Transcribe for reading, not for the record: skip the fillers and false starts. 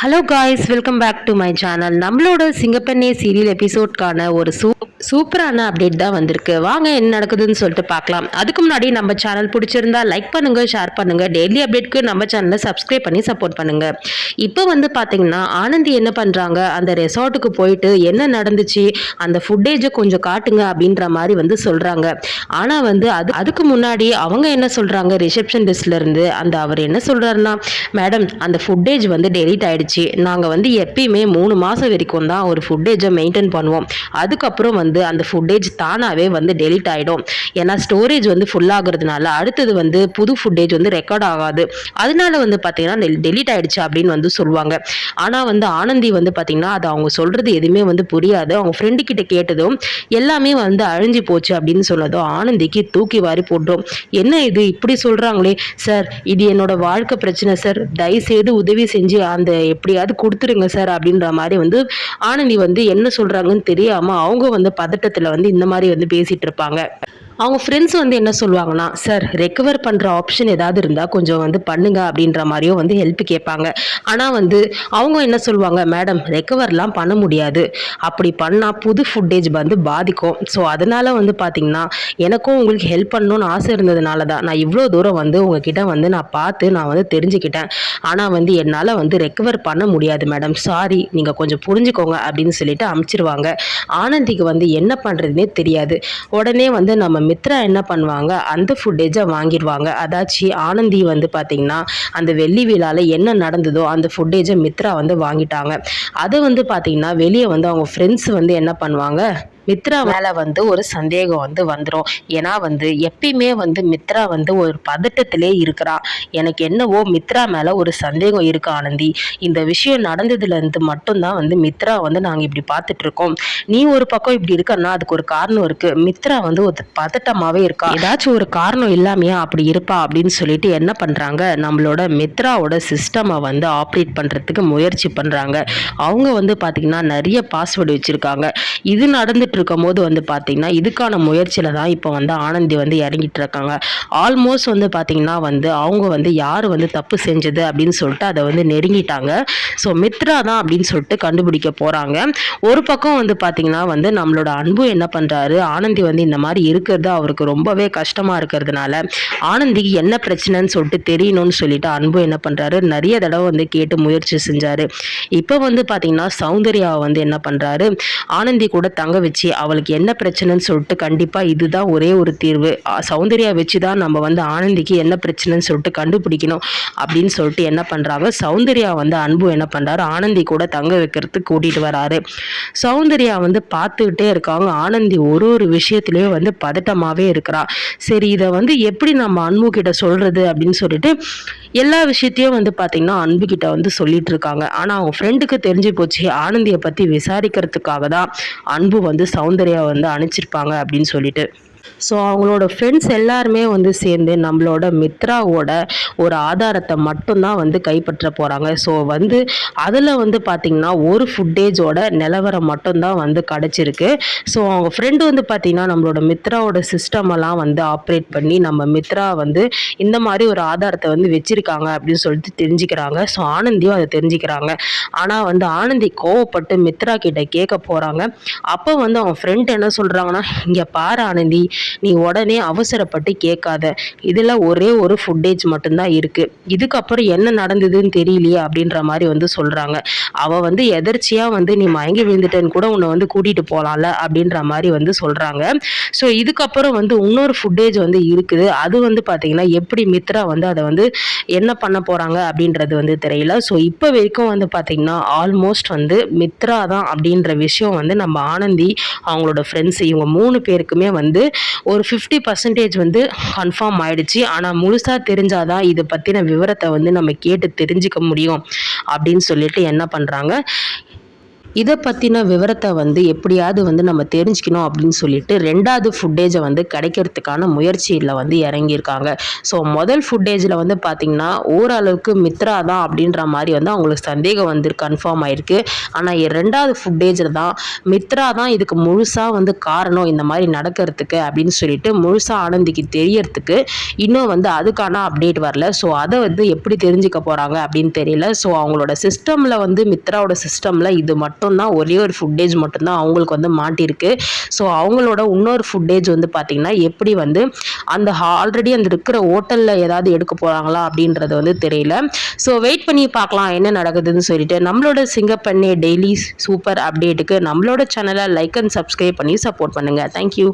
Hello guys, welcome back to my channel. நம்மளோட Singappenne serial எபிசோட்கான ஒரு சூப்பரான அப்டேட் தான் வந்திருக்கு. வாங்க என்ன நடக்குதுன்னு சொல்லிட்டு பார்க்கலாம். அதுக்கு முன்னாடி நம்ம சேனல் பிடிச்சிருந்தா லைக் பண்ணுங்க, ஷேர் பண்ணுங்க. டெய்லி அப்டேட்க்கு நம்ம சேனலை சப்ஸ்கிரைப் பண்ணி சப்போர்ட் பண்ணுங்க. இப்போ வந்து பார்த்தீங்கன்னா ஆனந்தி என்ன பண்றாங்க, அந்த ரெசார்ட்டுக்கு போயிட்டு என்ன நடந்துச்சு, அந்த ஃபுட்டேஜை கொஞ்சம் காட்டுங்க அப்படின்ற மாதிரி வந்து சொல்றாங்க. ஆனா வந்து அதுக்கு முன்னாடி அவங்க என்ன சொல்றாங்க, ரிசப்ஷன் டெஸ்க்ல இருந்து அவர் என்ன சொல்றாருன்னா, மேடம் அந்த ஃபுட்டேஜ் வந்து டெலீட் ஆயிடுச்சு. நாங்கள் வந்து எப்பயுமே 3 மாதம் வரைக்கும் தான் ஒரு ஃபுட்டேஜை மெயின்டைன் பண்ணுவோம். அதுக்கப்புறம் வந்து அந்த ஃபுட்டேஜ் தானாகவே வந்து டெலீட் ஆகிடும். ஏன்னா ஸ்டோரேஜ் வந்து ஃபுல் ஆகுறதுனால அடுத்தது வந்து புது ஃபுட்டேஜ் வந்து ரெக்கார்ட் ஆகாது. அதனால வந்து பார்த்தீங்கன்னா டெலீட் ஆயிடுச்சு அப்படின்னு வந்து சொல்லுவாங்க. ஆனால் வந்து ஆனந்தி வந்து பார்த்தீங்கன்னா அது அவங்க சொல்கிறது எதுவுமே வந்து புரியாது. அவங்க ஃப்ரெண்டு கிட்ட கேட்டதும் எல்லாமே வந்து அழிஞ்சு போச்சு அப்படின்னு சொன்னதும் ஆனந்திக்கு தூக்கி வாரி போட்டோம். என்ன இது இப்படி சொல்கிறாங்களே சார், இது என்னோட வாழ்க்கை பிரச்சனை சார், தயவுசெய்து உதவி செஞ்சு அந்த எப்படியாவது கொடுத்துருங்க சார் அப்படின்ற மாதிரி வந்து ஆனந்தி வந்து என்ன சொல்றாங்கன்னு தெரியாம அவங்க வந்து பதட்டத்துல வந்து இந்த மாதிரி வந்து பேசிட்டு இருப்பாங்க. அவங்க ஃப்ரெண்ட்ஸ் வந்து என்ன சொல்லுவாங்கன்னா, சார் ரெக்கவர் பண்ணுற ஆப்ஷன் ஏதாவது இருந்தால் கொஞ்சம் வந்து பண்ணுங்க அப்படின்ற மாதிரியும் வந்து ஹெல்ப் கேட்பாங்க. ஆனால் வந்து அவங்க என்ன சொல்லுவாங்க, மேடம் ரெக்கவர்லாம் பண்ண முடியாது, அப்படி பண்ணால் புது ஃபுட்டேஜ் வந்து பாதிக்கும். ஸோ அதனால் வந்து பார்த்திங்கன்னா எனக்கும் உங்களுக்கு ஹெல்ப் பண்ணணும்னு ஆசை இருந்ததுனால தான் நான் இவ்வளோ தூரம் வந்து உங்ககிட்ட வந்து நான் பார்த்து நான் வந்து தெரிஞ்சுக்கிட்டேன். ஆனால் வந்து என்னால் வந்து ரெக்கவர் பண்ண முடியாது மேடம், சாரி, நீங்கள் கொஞ்சம் புரிஞ்சுக்கோங்க அப்படின்னு சொல்லிட்டு அமுச்சிருவாங்க. ஆனந்திக்கு வந்து என்ன பண்ணுறதுனே தெரியாது. உடனே வந்து நம்ம மித்ரா என்ன பண்ணுவாங்க, அந்த ஃபுட்டேஜை வாங்கிடுவாங்க. அதாச்சு ஆனந்தி வந்து பார்த்தீங்கன்னா அந்த வெள்ளி விழால என்ன நடந்ததோ அந்த ஃபுட்டேஜை மித்ரா வந்து வாங்கிட்டாங்க. அதை வந்து பார்த்தீங்கன்னா வெளியே வந்து அவங்க ஃப்ரெண்ட்ஸ் வந்து என்ன பண்ணுவாங்க, மித்ரா மேலே வந்து ஒரு சந்தேகம் வந்து வந்துடும். ஏன்னா வந்து எப்பயுமே வந்து மித்ரா வந்து ஒரு பதட்டத்திலே இருக்கிறா. எனக்கு என்னவோ மித்ரா மேலே ஒரு சந்தேகம் இருக்கு ஆனந்தி. இந்த விஷயம் நடந்ததுலேருந்து மட்டும்தான் வந்து மித்ரா வந்து நாங்கள் இப்படி பார்த்துட்ருக்கோம். நீ ஒரு பக்கம் இப்படி இருக்கன்னா அதுக்கு ஒரு காரணம் இருக்குது. மித்ரா வந்து ஒரு பதட்டமாகவே இருக்கா, ஏதாச்சும் ஒரு காரணம் இல்லாமையா அப்படி இருப்பா அப்படின்னு சொல்லிட்டு என்ன பண்ணுறாங்க, நம்மளோட மித்ராவோட சிஸ்டமை வந்து ஆப்ரேட் பண்ணுறதுக்கு முயற்சி பண்ணுறாங்க. அவங்க வந்து பார்த்திங்கன்னா நிறைய பாஸ்வேர்டு வச்சுருக்காங்க. இது நடந்துட்டு இருக்கும் போது வந்து பார்த்தீங்கன்னா இதுக்கான முயற்சியில் தான் இப்போ வந்து ஆனந்தி வந்து இறங்கிட்டு இருக்காங்க. ஆல்மோஸ்ட் வந்து பார்த்தீங்கன்னா வந்து அவங்க வந்து யார் வந்து தப்பு செஞ்சது அப்படின்னு சொல்லிட்டு அதை வந்து நெருங்கிட்டாங்க. ஸோ மித்ரா தான் அப்படின்னு சொல்லிட்டு கண்டுபிடிக்க போகிறாங்க. ஒரு பக்கம் வந்து பார்த்தீங்கன்னா வந்து நம்மளோட அன்பு என்ன பண்ணுறாரு, ஆனந்தி வந்து இந்த மாதிரி இருக்கிறது அவருக்கு ரொம்பவே கஷ்டமாக இருக்கிறதுனால ஆனந்திக்கு என்ன பிரச்சனைன்னு சொல்லிட்டு தெரியணும்னு சொல்லிட்டு அன்பு என்ன பண்ணுறாரு, நிறைய தடவை வந்து கேட்டு முயற்சி செஞ்சார். இப்போ வந்து பார்த்தீங்கன்னா சௌந்தர்யா வந்து என்ன பண்ணுறாரு, ஆனந்தி கூட தங்க வச்சு அவளுக்கு என்ன பிரச்சனைன்னு சொல்லிட்டு கண்டிப்பாக இதுதான் ஒரே ஒரு தீர்வு, சௌந்தர்யா வச்சு தான் நம்ம வந்து ஆனந்திக்கு என்ன பிரச்சனைன்னு சொல்லிட்டு கண்டுபிடிக்கணும் அப்படின்னு சொல்லிட்டு என்ன பண்ணுறாங்க, சௌந்தர்யா வந்து அன்பு என்ன பண்ணுறாரு, ஆனந்தி கூட தங்க வைக்கிறதுக்கு கூட்டிகிட்டு வராரு. சௌந்தர்யா வந்து பார்த்துக்கிட்டே இருக்காங்க. ஆனந்தி ஒரு விஷயத்துலேயும் வந்து பதட்டமாகவே இருக்கிறா. சரி, இதை வந்து எப்படி நம்ம அன்பு கிட்ட சொல்கிறது அப்படின்னு சொல்லிட்டு எல்லா விஷயத்தையும் வந்து பார்த்திங்கன்னா அன்பு கிட்ட வந்து சொல்லிட்டு இருக்காங்க. ஆனால் அவங்க ஃப்ரெண்டுக்கு தெரிஞ்சு போச்சு ஆனந்தியை பற்றி விசாரிக்கிறதுக்காக தான் அன்பு வந்து சௌந்தர்யா வந்து அனுப்பிச்சிருப்பாங்க அப்படின்னு சொல்லிட்டு. ஸோ அவங்களோட ஃப்ரெண்ட்ஸ் எல்லாருமே வந்து சேர்ந்து நம்மளோட மித்ராவோட ஒரு ஆதாரத்தை மட்டும்தான் வந்து கைப்பற்ற போகிறாங்க. ஸோ வந்து அதில் வந்து பார்த்திங்கன்னா ஒரு ஃபுட்டேஜோட நிலவரம் மட்டும்தான் வந்து கிடச்சிருக்கு. ஸோ அவங்க ஃப்ரெண்டு வந்து பார்த்திங்கன்னா நம்மளோட மித்ராவோட சிஸ்டமெல்லாம் வந்து ஆப்ரேட் பண்ணி நம்ம மித்ரா வந்து இந்த மாதிரி ஒரு ஆதாரத்தை வந்து வச்சுருக்காங்க அப்படின்னு சொல்லிட்டு தெரிஞ்சுக்கிறாங்க. ஸோ ஆனந்தியும் அதை தெரிஞ்சுக்கிறாங்க. ஆனால் வந்து ஆனந்தி கோவப்பட்டு மித்ரா கிட்ட கேட்க போகிறாங்க. அப்போ வந்து அவங்க ஃப்ரெண்ட் என்ன சொல்கிறாங்கன்னா, இங்கே பாரு ஆனந்தி, நீ உடனே அவசரப்பட்டு கேட்காத, இதில் ஒரே ஒரு ஃபுட்டேஜ் மட்டும்தான் இருக்குது, இதுக்கப்புறம் என்ன நடந்ததுன்னு தெரியலையே அப்படின்ற மாதிரி வந்து சொல்கிறாங்க. அவள் வந்து எதர்ச்சியாக வந்து நீ மயங்கி விழுந்துட்டேன்னு கூட உன்னை வந்து கூட்டிகிட்டு போகலாம்ல அப்படின்ற மாதிரி வந்து சொல்கிறாங்க. ஸோ இதுக்கப்புறம் வந்து இன்னொரு ஃபுட்டேஜ் வந்து இருக்குது. அது வந்து பார்த்திங்கன்னா எப்படி மித்ரா வந்து அதை வந்து என்ன பண்ண போகிறாங்க அப்படின்றது வந்து தெரியல. ஸோ இப்போ வரைக்கும் வந்து பார்த்திங்கன்னா ஆல்மோஸ்ட் வந்து மித்ரா தான் அப்படின்ற விஷயம் வந்து நம்ம ஆனந்தி அவங்களோட ஃப்ரெண்ட்ஸ் இவங்க 3 பேருக்குமே வந்து ஒரு 50% வந்து கன்ஃபார்ம் ஆயிடுச்சு. ஆனால் முழுசாக தெரிஞ்சாதான் இதை பற்றின விவரத்தை வந்து நம்ம கேட்டு தெரிஞ்சுக்க முடியும் அப்படின்னு சொல்லிட்டு என்ன பண்ணுறாங்க, இதை பற்றின விவரத்தை எப்படியாவது நம்ம தெரிஞ்சுக்கணும் அப்படின்னு சொல்லிட்டு 2வது ஃபுட்டேஜை கிடைக்கிறதுக்கான முயற்சியில் இறங்கியிருக்காங்க. ஸோ முதல் ஃபுட்டேஜில் பார்த்தீங்கன்னா ஓரளவுக்கு மித்ரா தான் அப்படின்ற மாதிரி அவங்களுக்கு சந்தேகம் கன்ஃபார்ம் ஆயிருக்கு. ஆனால் 2வது ஃபுட்டேஜில் தான் மித்ரா தான் இதுக்கு முழுசாக காரணம் இந்த மாதிரி நடக்கிறதுக்கு அப்படின்னு சொல்லிட்டு முழுசாக ஆனந்திக்கு தெரியறதுக்கு இன்னும் அதுக்கான அப்டேட் வரல. ஸோ அதை எப்படி தெரிஞ்சுக்க போகிறாங்க அப்படின்னு தெரியல. ஸோ அவங்களோட சிஸ்டமில் மித்ராவோட சிஸ்டமில் இது மட்டும்தான் ஒரே ஒரு ஃபுட்டேஜ் மட்டும்தான் அவங்களுக்கு மாட்டியிருக்கு. ஸோ அவங்களோட இன்னொரு ஃபுட்டேஜ் பார்த்தீங்கன்னா எப்படி அந்த ஆல்ரெடி அந்த இருக்கிற ஹோட்டலில் ஏதாவது எடுக்க போகிறாங்களா அப்படின்றது தெரியல. ஸோ வெயிட் பண்ணி பார்க்கலாம் என்ன நடக்குதுன்னு சொல்லிட்டு. நம்மளோட சிங்கப்பெண்ணே டெய்லி சூப்பர் அப்டேட்டுக்கு நம்மளோட சேனலை லைக் அண்ட் சப்ஸ்கிரைப் பண்ணி சப்போர்ட் பண்ணுங்கள். தேங்க்யூ.